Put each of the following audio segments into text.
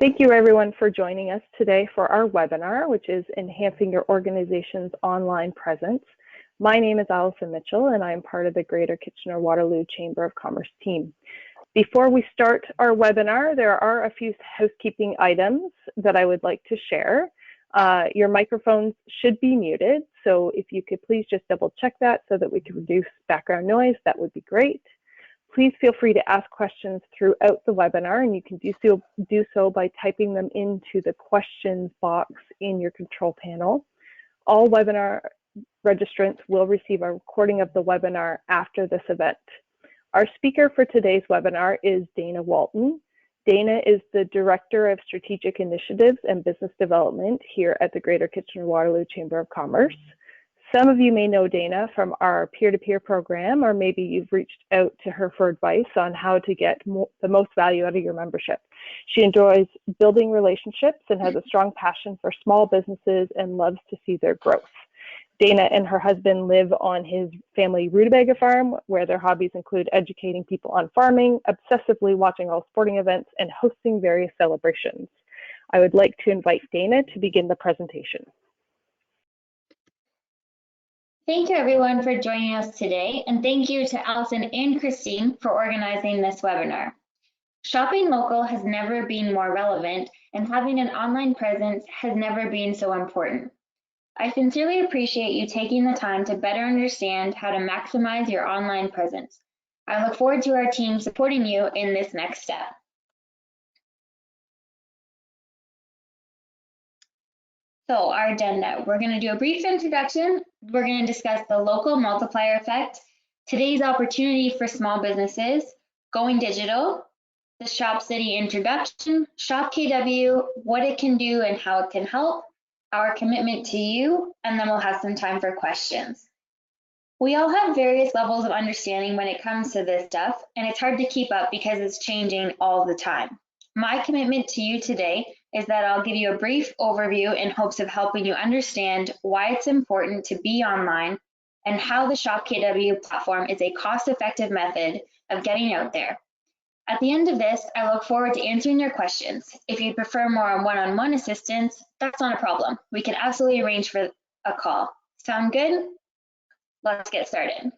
Thank you everyone for joining us today for our webinar, which is Enhancing Your Organization's Online Presence. My name is Allison Mitchell and I'm part of the Greater Kitchener-Waterloo Chamber of Commerce team. Before we start our webinar, there are a few housekeeping items that I would like to share. Your microphones should be muted, so if you could please just double check that so that we can reduce background noise, that would be great. Please feel free to ask questions throughout the webinar, and you can do so by typing them into the questions box in your control panel. All webinar registrants will receive a recording of the webinar after this event. Our speaker for today's webinar is Dana Walton. Dana is the Director of Strategic Initiatives and Business Development here at the Greater Kitchener-Waterloo Chamber of Commerce. Some of you may know Dana from our peer-to-peer program, or maybe you've reached out to her for advice on how to get the most value out of your membership. She enjoys building relationships and has a strong passion for small businesses and loves to see their growth. Dana and her husband live on his family rutabaga farm, where their hobbies include educating people on farming, obsessively watching all sporting events, and hosting various celebrations. I would like to invite Dana to begin the presentation. Thank you everyone for joining us today, and thank you to Allison and Christine for organizing this webinar. Shopping local has never been more relevant, and having an online presence has never been so important. I sincerely appreciate you taking the time to better understand how to maximize your online presence. I look forward to our team supporting you in this next step. So our agenda, we're going to do a brief introduction. We're going to discuss the local multiplier effect, today's opportunity for small businesses, going digital, the Shop City introduction, ShopKW, what it can do and how it can help, our commitment to you, and then we'll have some time for questions. We all have various levels of understanding when it comes to this stuff, and it's hard to keep up because it's changing all the time. My commitment to you today is that I'll give you a brief overview in hopes of helping you understand why it's important to be online and how the ShopKW platform is a cost-effective method of getting out there. At the end of this, I look forward to answering your questions. If you prefer more one-on-one assistance, that's not a problem. We can absolutely arrange for a call. Sound good? Let's get started.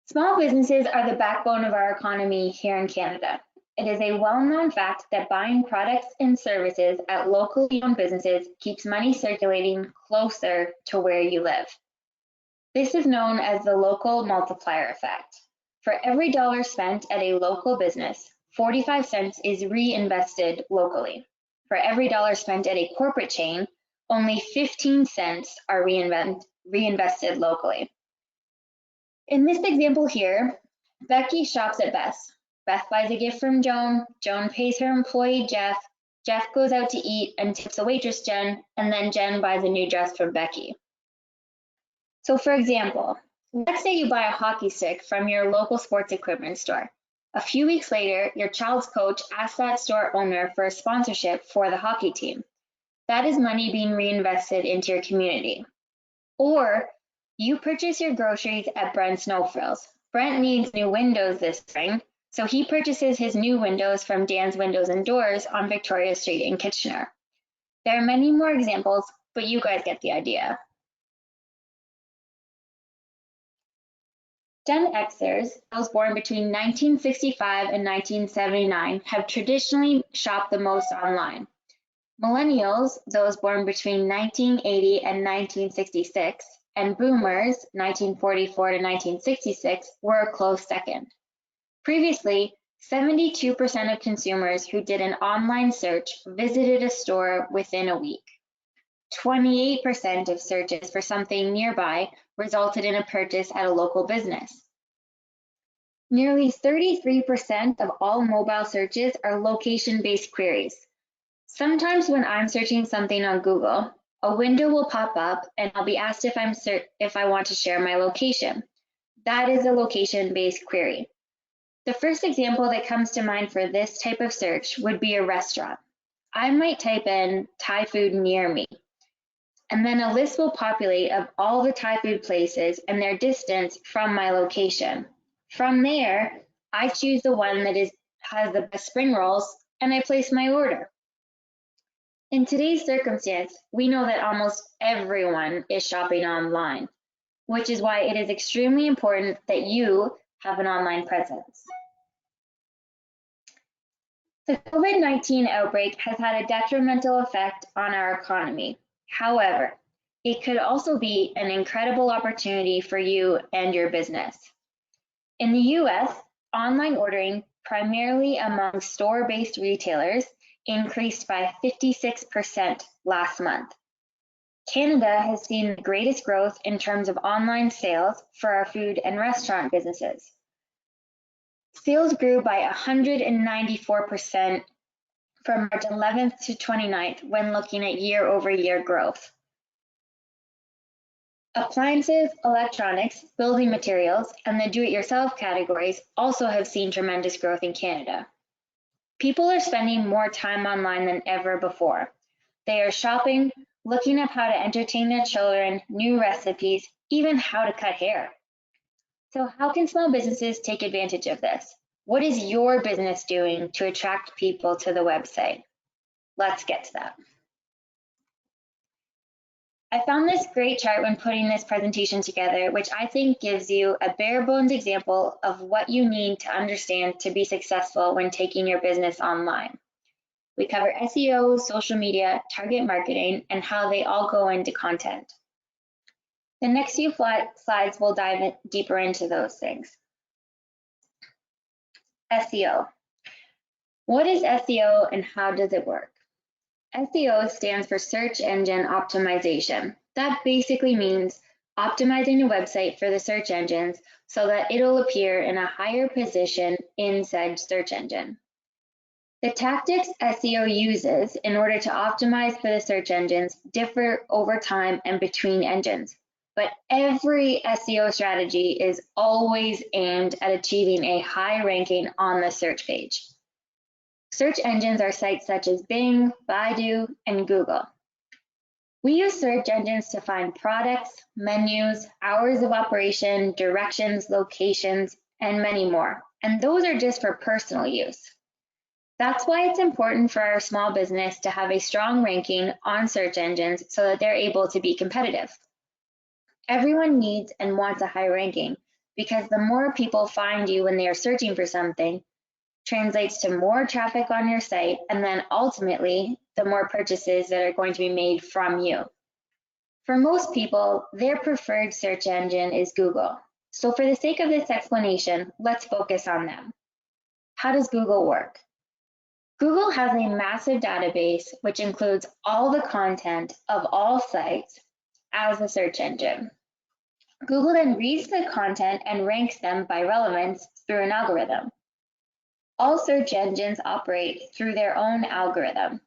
Small businesses are the backbone of our economy here in Canada. It is a well-known fact that buying products and services at locally owned businesses keeps money circulating closer to where you live. This is known as the local multiplier effect. For every dollar spent at a local business, 45 cents is reinvested locally. For every dollar spent at a corporate chain, only 15 cents are reinvested locally. In this example here, Becky shops at Beth's. Beth buys a gift from Joan, Joan pays her employee Jeff, Jeff goes out to eat and tips the waitress Jen, and then Jen buys a new dress from Becky. So for example, let's say you buy a hockey stick from your local sports equipment store. A few weeks later, your child's coach asks that store owner for a sponsorship for the hockey team. That is money being reinvested into your community. Or you purchase your groceries at Brent's No Frills. Brent needs new windows this spring, so he purchases his new windows from Dan's Windows and Doors on Victoria Street in Kitchener. There are many more examples, but you guys get the idea. GenXers, those born between 1965 and 1979, have traditionally shopped the most online. Millennials, those born between 1980 and 1966, and Boomers, 1944 to 1966, were a close second. Previously, 72% of consumers who did an online search visited a store within a week. 28% of searches for something nearby resulted in a purchase at a local business. Nearly 33% of all mobile searches are location-based queries. Sometimes when I'm searching something on Google, a window will pop up and I'll be asked if I want to share my location. That is a location-based query. The first example that comes to mind for this type of search would be a restaurant. I might type in Thai food near me, and then a list will populate of all the Thai food places and their distance from my location. From there, I choose the one that has the best spring rolls, and I place my order. In today's circumstance, we know that almost everyone is shopping online, which is why it is extremely important that you have an online presence. The COVID-19 outbreak has had a detrimental effect on our economy. However, it could also be an incredible opportunity for you and your business. In the US, online ordering, primarily among store-based retailers, increased by 56% last month. Canada has seen the greatest growth in terms of online sales for our food and restaurant businesses. Sales grew by 194% from March 11th to 29th when looking at year-over-year growth. Appliances, electronics, building materials, and the do-it-yourself categories also have seen tremendous growth in Canada. People are spending more time online than ever before. They are shopping, looking up how to entertain their children, new recipes, even how to cut hair. So how can small businesses take advantage of this? What is your business doing to attract people to the website? Let's get to that. I found this great chart when putting this presentation together, which I think gives you a bare bones example of what you need to understand to be successful when taking your business online. We cover SEO, social media, target marketing, and how they all go into content. The next few slides will dive deeper into those things. SEO. What is SEO and how does it work? SEO stands for Search Engine Optimization. That basically means optimizing a website for the search engines so that it'll appear in a higher position in said search engine. The tactics SEO uses in order to optimize for the search engines differ over time and between engines, but every SEO strategy is always aimed at achieving a high ranking on the search page. Search engines are sites such as Bing, Baidu, and Google. We use search engines to find products, menus, hours of operation, directions, locations, and many more. And those are just for personal use. That's why it's important for our small business to have a strong ranking on search engines so that they're able to be competitive. Everyone needs and wants a high ranking because the more people find you when they are searching for something, translates to more traffic on your site, and then ultimately the more purchases that are going to be made from you. For most people, their preferred search engine is Google. So for the sake of this explanation, let's focus on them. How does Google work? Google has a massive database which includes all the content of all sites as a search engine. Google then reads the content and ranks them by relevance through an algorithm. All search engines operate through their own algorithm.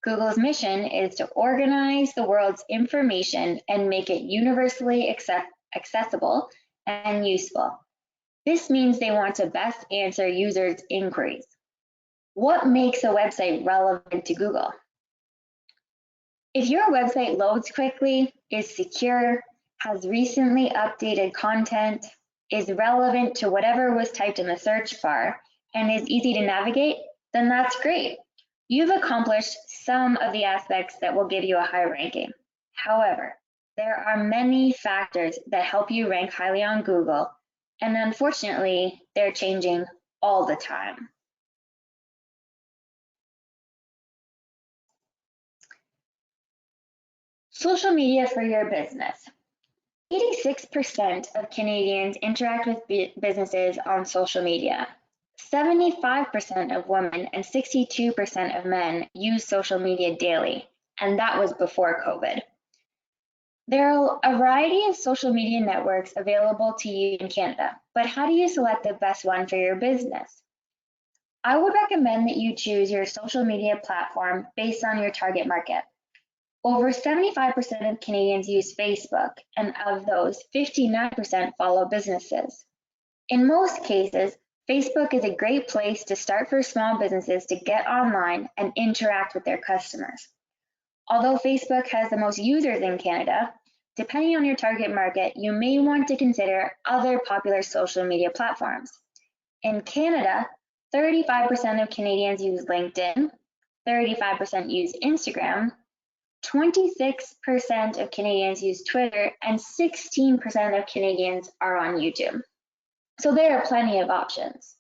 Google's mission is to organize the world's information and make it universally accessible and useful. This means they want to best answer users' inquiries. What makes a website relevant to Google? If your website loads quickly, is secure, has recently updated content, is relevant to whatever was typed in the search bar, and is easy to navigate, then that's great. You've accomplished some of the aspects that will give you a high ranking. However, there are many factors that help you rank highly on Google, and unfortunately, they're changing all the time. Social media for your business. 86% of Canadians interact with businesses on social media. 75% of women and 62% of men use social media daily, and that was before COVID. There are a variety of social media networks available to you in Canada, but how do you select the best one for your business? I would recommend that you choose your social media platform based on your target market. Over 75% of Canadians use Facebook, and of those, 59% follow businesses. In most cases, Facebook is a great place to start for small businesses to get online and interact with their customers. Although Facebook has the most users in Canada, depending on your target market, you may want to consider other popular social media platforms. In Canada, 35% of Canadians use LinkedIn, 35% use Instagram, 26% of Canadians use Twitter, and 16% of Canadians are on YouTube. So there are plenty of options.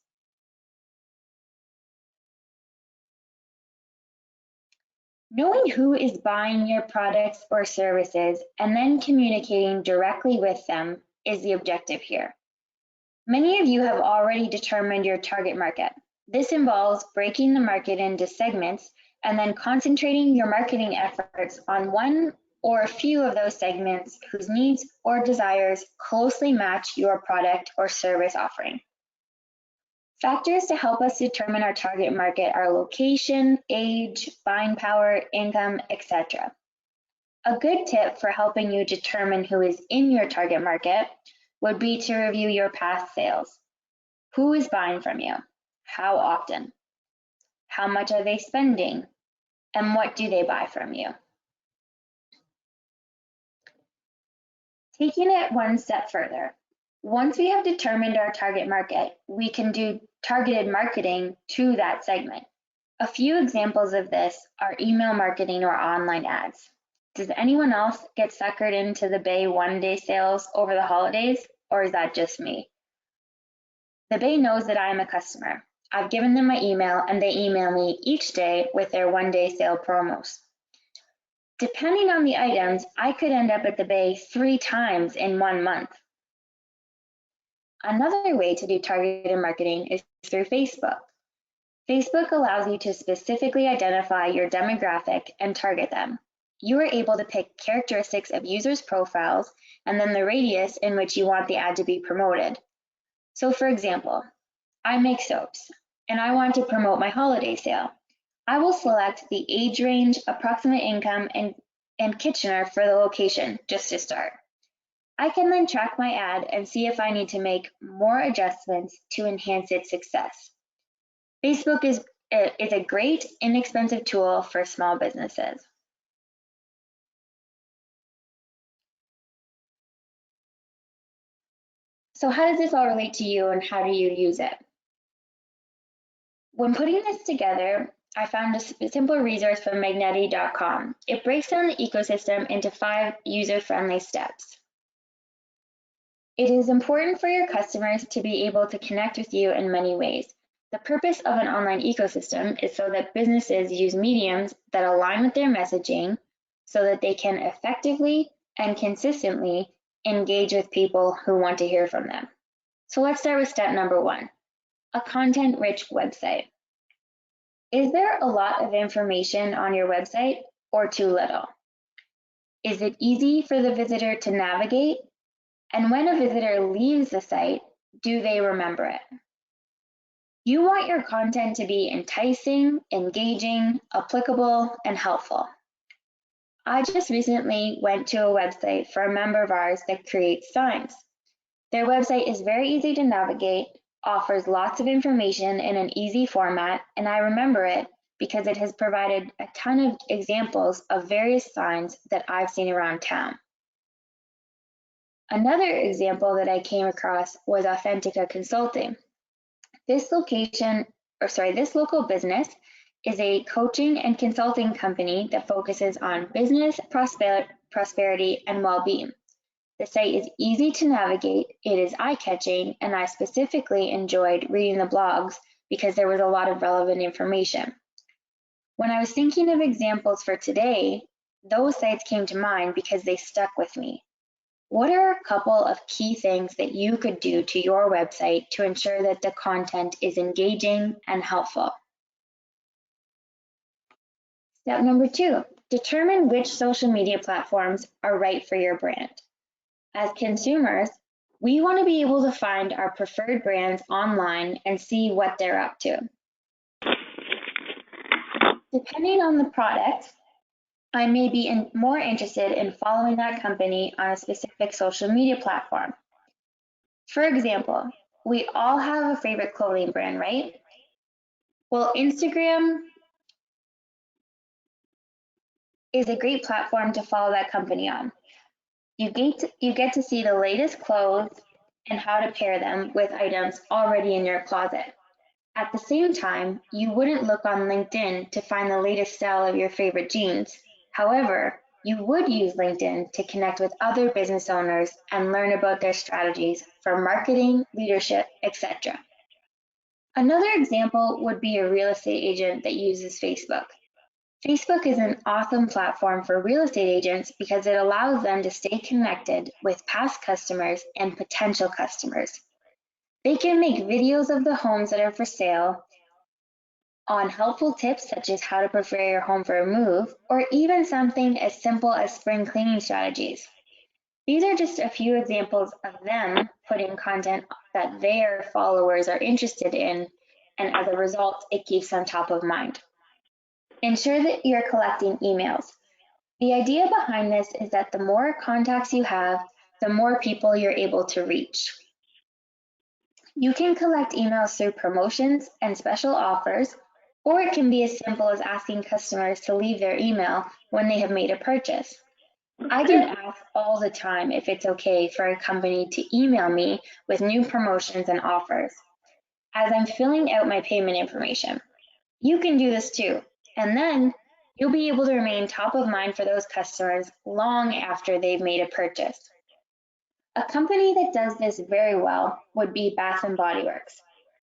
Knowing who is buying your products or services and then communicating directly with them is the objective here. Many of you have already determined your target market. This involves breaking the market into segments and then concentrating your marketing efforts on one or a few of those segments whose needs or desires closely match your product or service offering. Factors to help us determine our target market are location, age, buying power, income, etc. A good tip for helping you determine who is in your target market would be to review your past sales. Who is buying from you? How often? How much are they spending? And what do they buy from you? Taking it one step further, once we have determined our target market, we can do targeted marketing to that segment. A few examples of this are email marketing or online ads. Does anyone else get suckered into the Bay one-day sales over the holidays, or is that just me? The Bay knows that I am a customer. I've given them my email and they email me each day with their one-day sale promos. Depending on the items, I could end up at the Bay 3 times in 1 month. Another way to do targeted marketing is through Facebook. Facebook allows you to specifically identify your demographic and target them. You are able to pick characteristics of users' profiles and then the radius in which you want the ad to be promoted. So for example, I make soaps and I want to promote my holiday sale. I will select the age range, approximate income, and Kitchener for the location just to start. I can then track my ad and see if I need to make more adjustments to enhance its success. Facebook is a great, inexpensive tool for small businesses. So how does this all relate to you and how do you use it? When putting this together, I found a simple resource from Magneti.com. It breaks down the ecosystem into 5 user-friendly steps. It is important for your customers to be able to connect with you in many ways. The purpose of an online ecosystem is so that businesses use mediums that align with their messaging so that they can effectively and consistently engage with people who want to hear from them. So let's start with step number 1, a content-rich website. Is there a lot of information on your website or too little? Is it easy for the visitor to navigate? And when a visitor leaves the site, do they remember it? You want your content to be enticing, engaging, applicable, and helpful. I just recently went to a website for a member of ours that creates signs. Their website is very easy to navigate, offers lots of information in an easy format, and I remember it because it has provided a ton of examples of various signs that I've seen around town. Another example that I came across was Authentica Consulting. This local business is a coaching and consulting company that focuses on business, prosperity, and well-being. The site is easy to navigate, it is eye-catching, and I specifically enjoyed reading the blogs because there was a lot of relevant information. When I was thinking of examples for today, those sites came to mind because they stuck with me. What are a couple of key things that you could do to your website to ensure that the content is engaging and helpful? Step number 2, determine which social media platforms are right for your brand. As consumers, we want to be able to find our preferred brands online and see what they're up to. Depending on the product, I may be more interested in following that company on a specific social media platform. For example, we all have a favorite clothing brand, right? Well, Instagram is a great platform to follow that company on. You get to see the latest clothes and how to pair them with items already in your closet. At the same time, you wouldn't look on LinkedIn to find the latest style of your favorite jeans. However, you would use LinkedIn to connect with other business owners and learn about their strategies for marketing, leadership, etc. Another example would be a real estate agent that uses Facebook. Facebook is an awesome platform for real estate agents because it allows them to stay connected with past customers and potential customers. They can make videos of the homes that are for sale, on helpful tips such as how to prepare your home for a move, or even something as simple as spring cleaning strategies. These are just a few examples of them putting content that their followers are interested in, and as a result, it keeps them top of mind. Ensure that you're collecting emails. The idea behind this is that the more contacts you have, the more people you're able to reach. You can collect emails through promotions and special offers, or it can be as simple as asking customers to leave their email when they have made a purchase. I get asked all the time if it's okay for a company to email me with new promotions and offers as I'm filling out my payment information. You can do this too, and then you'll be able to remain top of mind for those customers long after they've made a purchase. A company that does this very well would be Bath & Body Works.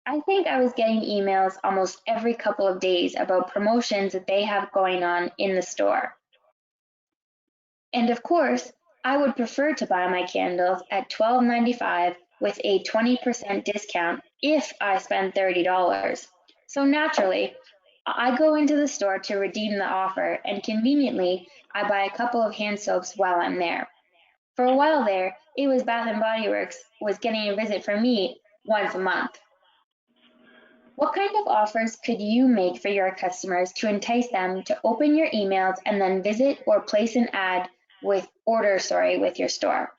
I think I was getting emails almost every couple of days about promotions that they have going on in the store. And of course, I would prefer to buy my candles at $12.95 with a 20% discount if I spend $30. So naturally, I go into the store to redeem the offer, and conveniently, I buy a couple of hand soaps while I'm there. For a while there, it was Bath & Body Works was getting a visit from me once a month. What kind of offers could you make for your customers to entice them to open your emails and then visit or place an ad with your store?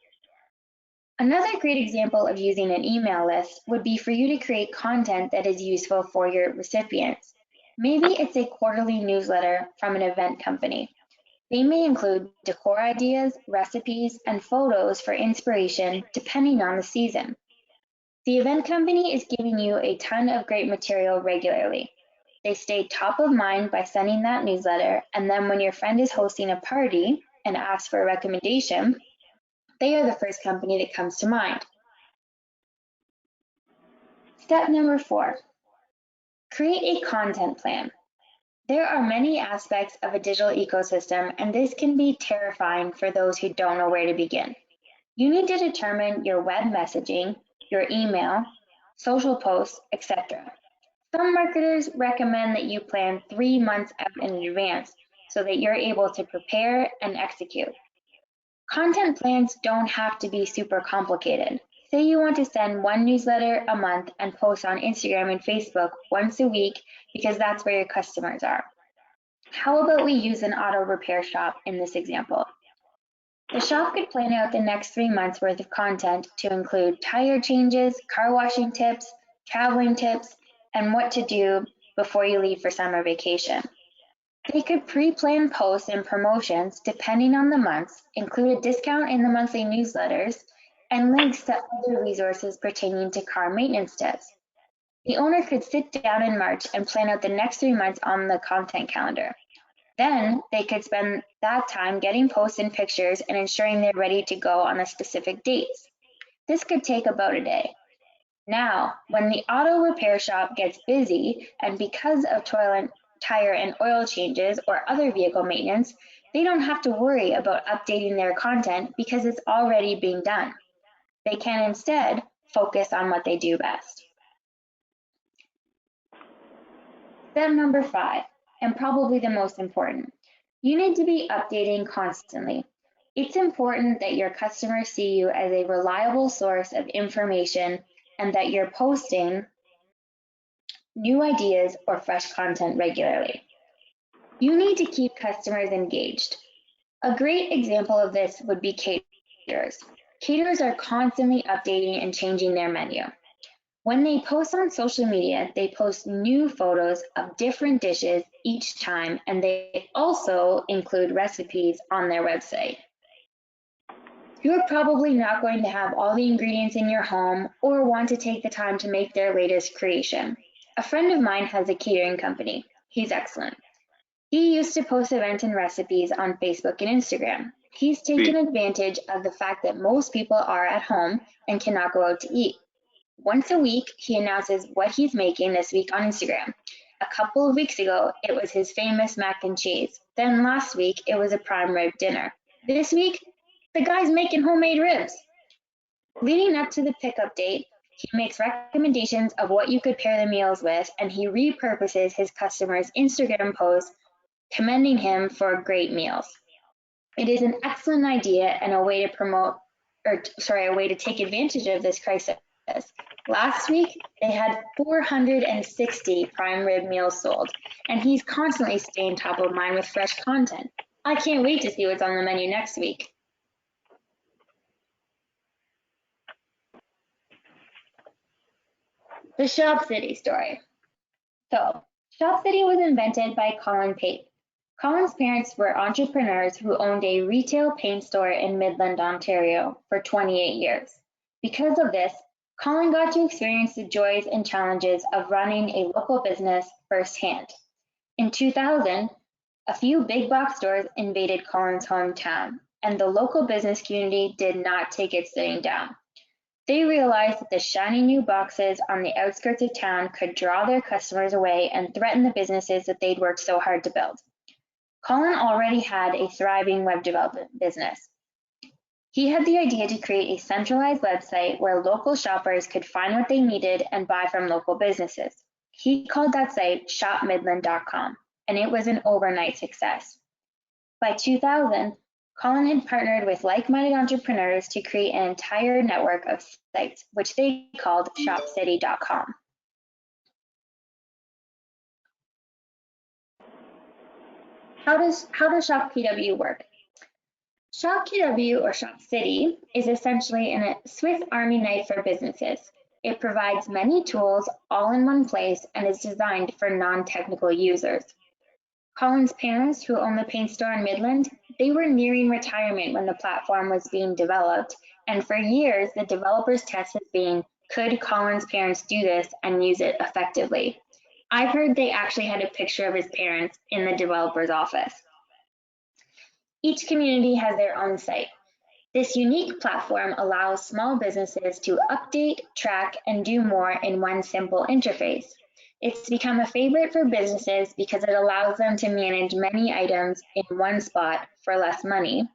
Another great example of using an email list would be for you to create content that is useful for your recipients. Maybe it's a quarterly newsletter from an event company. They may include decor ideas, recipes, and photos for inspiration depending on the season. The event company is giving you a ton of great material regularly. They stay top of mind by sending that newsletter, and then when your friend is hosting a party and asks for a recommendation, they are the first company that comes to mind. Step number 4, create a content plan. There are many aspects of a digital ecosystem, and this can be terrifying for those who don't know where to begin. You need to determine your web messaging, your email, social posts, etc. Some marketers recommend that you plan 3 months out in advance so that you're able to prepare and execute. Content plans don't have to be super complicated. Say you want to send one newsletter a month and post on Instagram and Facebook once a week because that's where your customers are. How about we use an auto repair shop in this example? The shop could plan out the next 3 months worth of content to include tire changes, car washing tips, traveling tips, and what to do before you leave for summer vacation. They could pre-plan posts and promotions depending on the months, include a discount in the monthly newsletters, and links to other resources pertaining to car maintenance tips. The owner could sit down in March and plan out the next 3 months on the content calendar. Then they could spend that time getting posts and pictures and ensuring they're ready to go on the specific dates. This could take about a day. Now, when the auto repair shop gets busy, and because of tire and oil changes or other vehicle maintenance, they don't have to worry about updating their content because it's already being done. They can instead focus on what they do best. Step number 5, and probably the most important, you need to be updating constantly. It's important that your customers see you as a reliable source of information and that you're posting new ideas or fresh content regularly. You need to keep customers engaged. A great example of this would be caterers. Caterers are constantly updating and changing their menu. When they post on social media, they post new photos of different dishes each time, and they also include recipes on their website. You're probably not going to have all the ingredients in your home or want to take the time to make their latest creation. A friend of mine has a catering company. He's excellent. He used to post events and recipes on Facebook and Instagram. He's taken advantage of the fact that most people are at home and cannot go out to eat. Once a week, he announces what he's making this week on Instagram. A couple of weeks ago, it was his famous mac and cheese. Then last week, it was a prime rib dinner. This week, the guy's making homemade ribs. Leading up to the pickup date, he makes recommendations of what you could pair the meals with, and he repurposes his customers' Instagram posts commending him for great meals. It is an excellent idea and a way to take advantage of this crisis. Last week, they had 460 prime rib meals sold, and he's constantly staying top of mind with fresh content. I can't wait to see what's on the menu next week. The Shop City story. So, Shop City was invented by Colin Pate. Colin's parents were entrepreneurs who owned a retail paint store in Midland, Ontario for 28 years. Because of this, Colin got to experience the joys and challenges of running a local business firsthand. In 2000, a few big box stores invaded Colin's hometown, and the local business community did not take it sitting down. They realized that the shiny new boxes on the outskirts of town could draw their customers away and threaten the businesses that they'd worked so hard to build. Colin already had a thriving web development business. He had the idea to create a centralized website where local shoppers could find what they needed and buy from local businesses. He called that site shopmidland.com, and it was an overnight success. By 2000, Colin had partnered with like-minded entrepreneurs to create an entire network of sites, which they called shopcity.com. How does ShopKW work? ShopKW, or Shop City, is essentially a Swiss Army knife for businesses. It provides many tools all in one place and is designed for non-technical users. Colin's parents, who own the paint store in Midland, they were nearing retirement when the platform was being developed, and for years the developers' test has been, could Colin's parents do this and use it effectively? I've heard they actually had a picture of his parents in the developer's office. Each community has their own site. This unique platform allows small businesses to update, track, and do more in one simple interface. It's become a favorite for businesses because it allows them to manage many items in one spot for less money.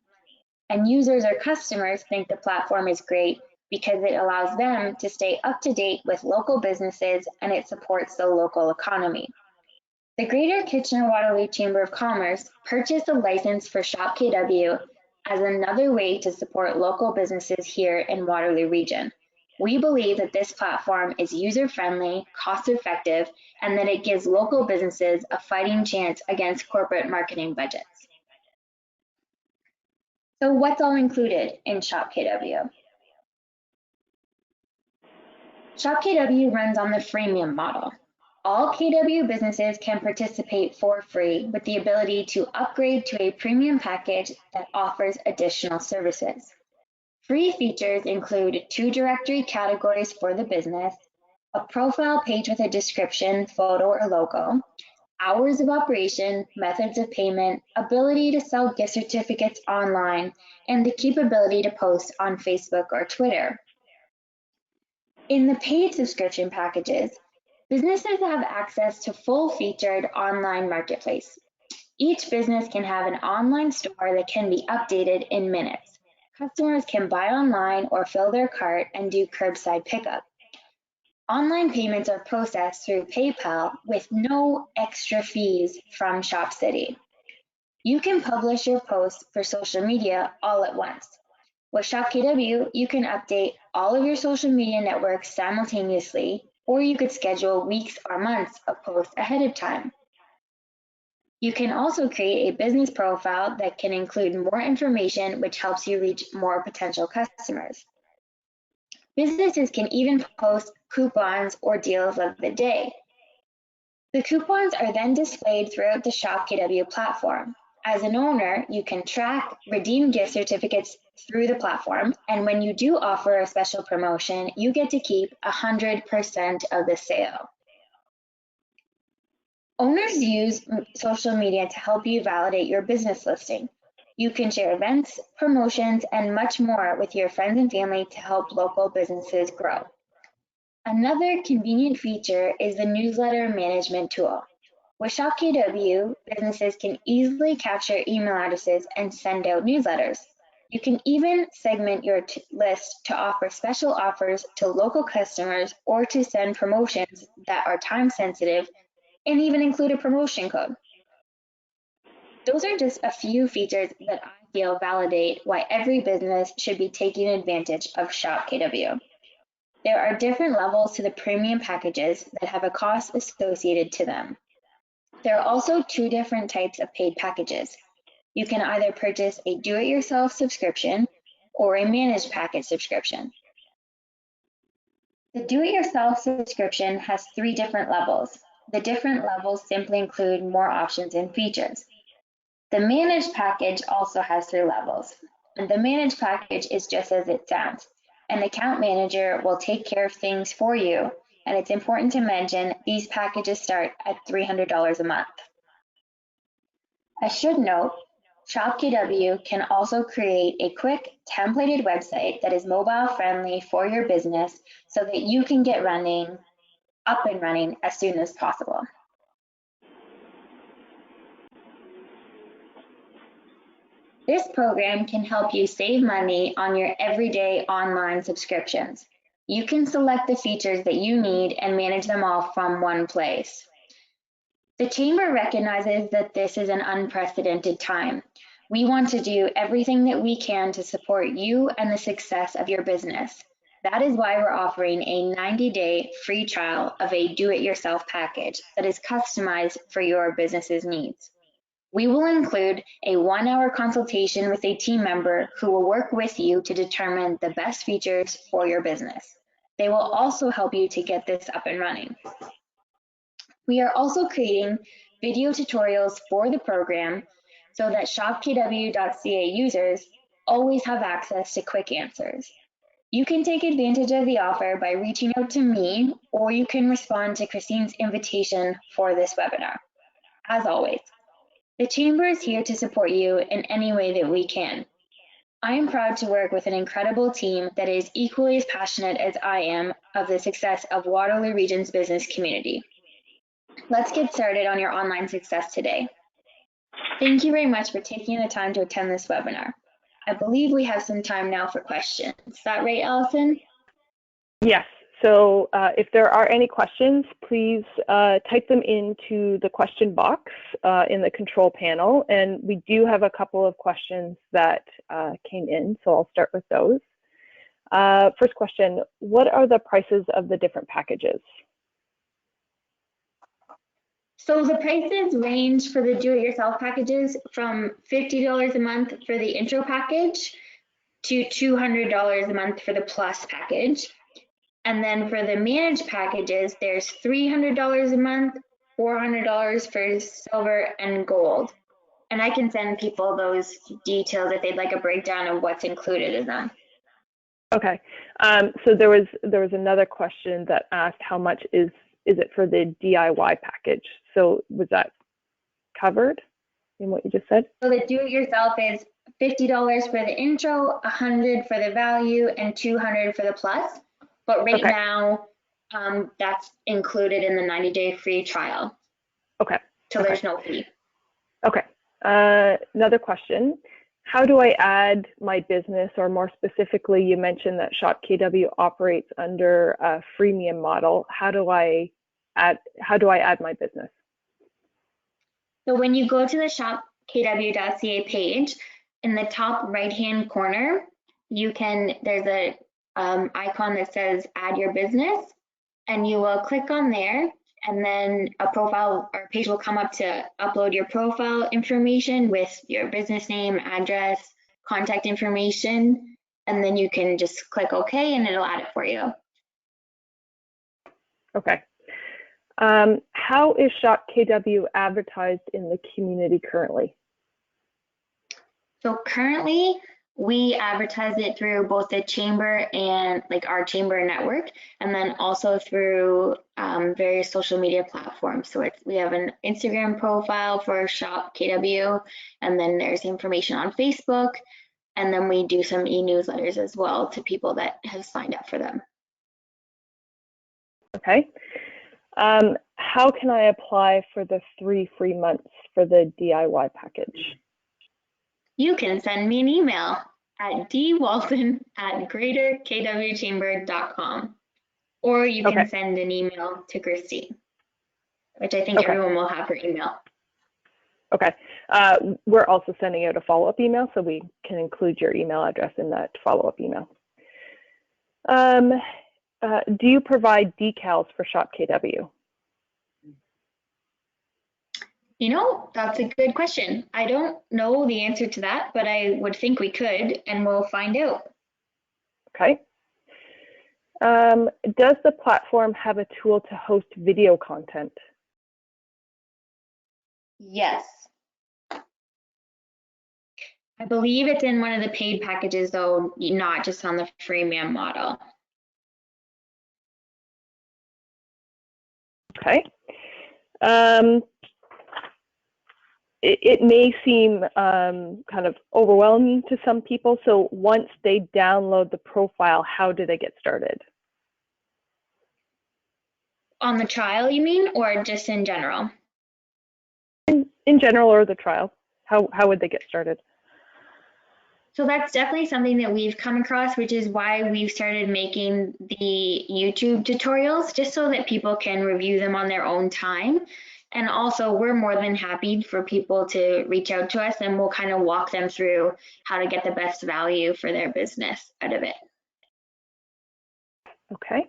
And users or customers think the platform is great because it allows them to stay up to date with local businesses and it supports the local economy. The Greater Kitchener-Waterloo Chamber of Commerce purchased a license for ShopKW as another way to support local businesses here in Waterloo Region. We believe that this platform is user-friendly, cost-effective, and that it gives local businesses a fighting chance against corporate marketing budgets. So what's all included in ShopKW? ShopKW runs on the freemium model. All KW businesses can participate for free with the ability to upgrade to a premium package that offers additional services. Free features include 2 directory categories for the business, a profile page with a description, photo, or logo, hours of operation, methods of payment, ability to sell gift certificates online, and the capability to post on Facebook or Twitter. In the paid subscription packages, businesses have access to full-featured online marketplace. Each business can have an online store that can be updated in minutes. Customers can buy online or fill their cart and do curbside pickup. Online payments are processed through PayPal with no extra fees from Shop City. You can publish your posts for social media all at once. With ShopKW, you can update all of your social media networks simultaneously, or you could schedule weeks or months of posts ahead of time. You can also create a business profile that can include more information, which helps you reach more potential customers. Businesses can even post coupons or deals of the day. The coupons are then displayed throughout the ShopKW platform. As an owner, you can track, redeem gift certificates through the platform, and when you do offer a special promotion, you get to keep 100% of the sale. Owners use social media to help you validate your business listing. You can share events, promotions, and much more with your friends and family to help local businesses grow. Another convenient feature is the newsletter management tool. With ShopKW, businesses can easily capture email addresses and send out newsletters. You can even segment your list to offer special offers to local customers or to send promotions that are time sensitive and even include a promotion code. Those are just a few features that I feel validate why every business should be taking advantage of ShopKW. There are different levels to the premium packages that have a cost associated to them. There are also two different types of paid packages. You can either purchase a do-it-yourself subscription or a managed package subscription. The do-it-yourself subscription has 3 different levels. The different levels simply include more options and features. The managed package also has 3 levels, and the managed package is just as it sounds. An account manager will take care of things for you, and it's important to mention these packages start at $300 a month. I should note, ShopKW can also create a quick templated website that is mobile friendly for your business so that you can get up and running as soon as possible. This program can help you save money on your everyday online subscriptions. You can select the features that you need and manage them all from one place. The Chamber recognizes that this is an unprecedented time. We want to do everything that we can to support you and the success of your business. That is why we're offering a 90-day free trial of a do-it-yourself package that is customized for your business's needs. We will include a 1-hour consultation with a team member who will work with you to determine the best features for your business. They will also help you to get this up and running. We are also creating video tutorials for the program so that ShopKW.ca users always have access to quick answers. You can take advantage of the offer by reaching out to me, or you can respond to Christine's invitation for this webinar. As always, the Chamber is here to support you in any way that we can. I am proud to work with an incredible team that is equally as passionate as I am of the success of Waterloo Region's business community. Let's get started on your online success today. Thank you very much for taking the time to attend this webinar. I believe we have some time now for questions. Is that right, Allison? Yes. So if there are any questions, please type them into the question box in the control panel. And we do have a couple of questions that came in, so I'll start with those. First question, what are the prices of the different packages? So the prices range for the do-it-yourself packages from $50 a month for the intro package to $200 a month for the plus package. And then for the managed packages, there's $300 a month, $400 for silver and gold. And I can send people those details if they'd like a breakdown of what's included in them. Okay. So there was another question that asked how much is it for the DIY package? So was that covered in what you just said? So the do-it-yourself is $50 for the intro, $100 for the value, and $200 for the plus. But right now, that's included in the 90-day free trial. Okay. So there's no fee. Okay. Another question. How do I add my business, or more specifically, you mentioned that ShopKW operates under a freemium model. How do I add my business? So when you go to the ShopKW.ca page, in the top right-hand corner, there's a icon that says add your business, and you will click on there, and then a profile or page will come up to upload your profile information with your business name, address, contact information, and then you can just click OK and it'll add it for you. Okay. How is ShopKW advertised in the community currently? So currently, We advertise it through both the chamber and like our chamber network, and then also through various social media platforms. So we have an Instagram profile for ShopKW, and then there's information on Facebook, and then we do some e-newsletters as well to people that have signed up for them. Okay. How can I apply for the 3 free months for the DIY package? You can send me an email at dwalton@greaterkwchamber.com, or you can send an email to Christine, which I think everyone will have her email. Okay. We're also sending out a follow-up email, so we can include your email address in that follow-up email. Do you provide decals for ShopKW? You know, that's a good question. I don't know the answer to that, but I would think we could, and we'll find out. Okay. Does the platform have a tool to host video content? Yes. I believe it's in one of the paid packages, though, not just on the freemium model. Okay. It may seem kind of overwhelming to some people. So once they download the profile, how do they get started? On the trial, you mean, or just in general? In general, or the trial, how would they get started? So that's definitely something that we've come across, which is why we've started making the YouTube tutorials, just so that people can review them on their own time. And also, we're more than happy for people to reach out to us, and we'll kind of walk them through how to get the best value for their business out of it. Okay.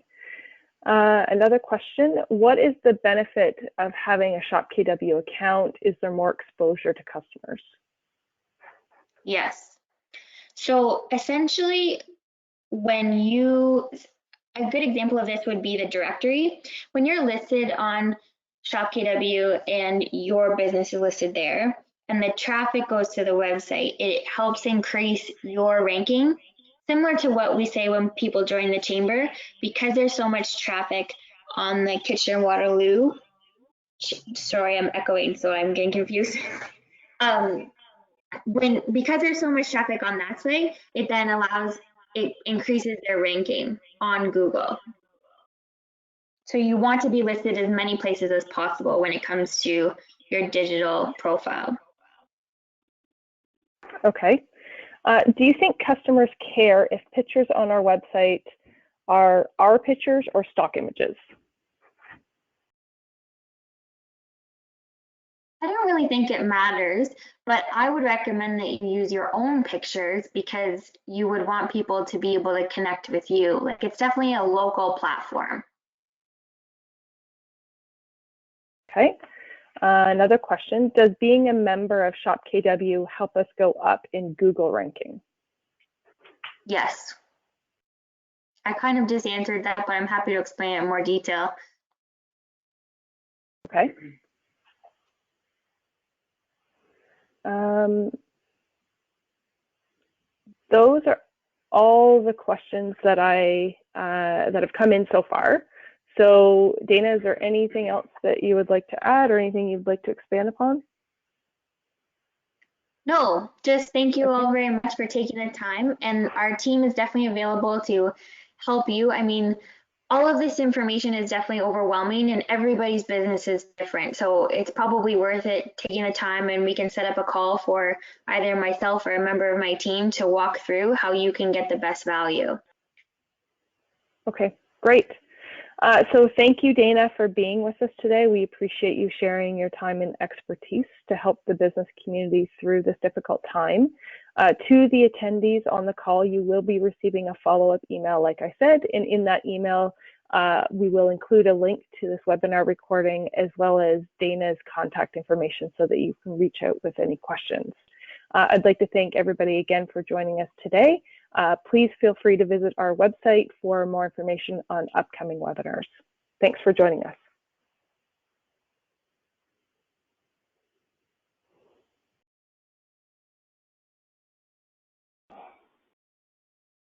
Another question, what is the benefit of having a ShopKW account? Is there more exposure to customers? Yes. So essentially, a good example of this would be the directory. When you're listed on ShopKW and your business is listed there, and the traffic goes to the website, it helps increase your ranking. Similar to what we say when people join the chamber, because there's so much traffic on the Kitchener-Waterloo. Sorry, I'm echoing, so I'm getting confused. Because there's so much traffic on that site, it increases their ranking on Google. So you want to be listed as many places as possible when it comes to your digital profile. Okay. Do you think customers care if pictures on our website are our pictures or stock images? I don't really think it matters, but I would recommend that you use your own pictures because you would want people to be able to connect with you. Like, it's definitely a local platform. Okay. Another question, does being a member of ShopKW help us go up in Google ranking? Yes. I kind of just answered that, but I'm happy to explain it in more detail. Okay. Those are all the questions that that have come in so far. So Dana, is there anything else that you would like to add or anything you'd like to expand upon? No, just thank you all very much for taking the time. And our team is definitely available to help you. I mean, all of this information is definitely overwhelming and everybody's business is different. So it's probably worth it taking the time, and we can set up a call for either myself or a member of my team to walk through how you can get the best value. Okay, great. So thank you, Dana, for being with us today. We appreciate you sharing your time and expertise to help the business community through this difficult time. To the attendees on the call, you will be receiving a follow-up email, like I said, and in that email, we will include a link to this webinar recording as well as Dana's contact information so that you can reach out with any questions. I'd like to thank everybody again for joining us today. Please feel free to visit our website for more information on upcoming webinars. Thanks for joining us.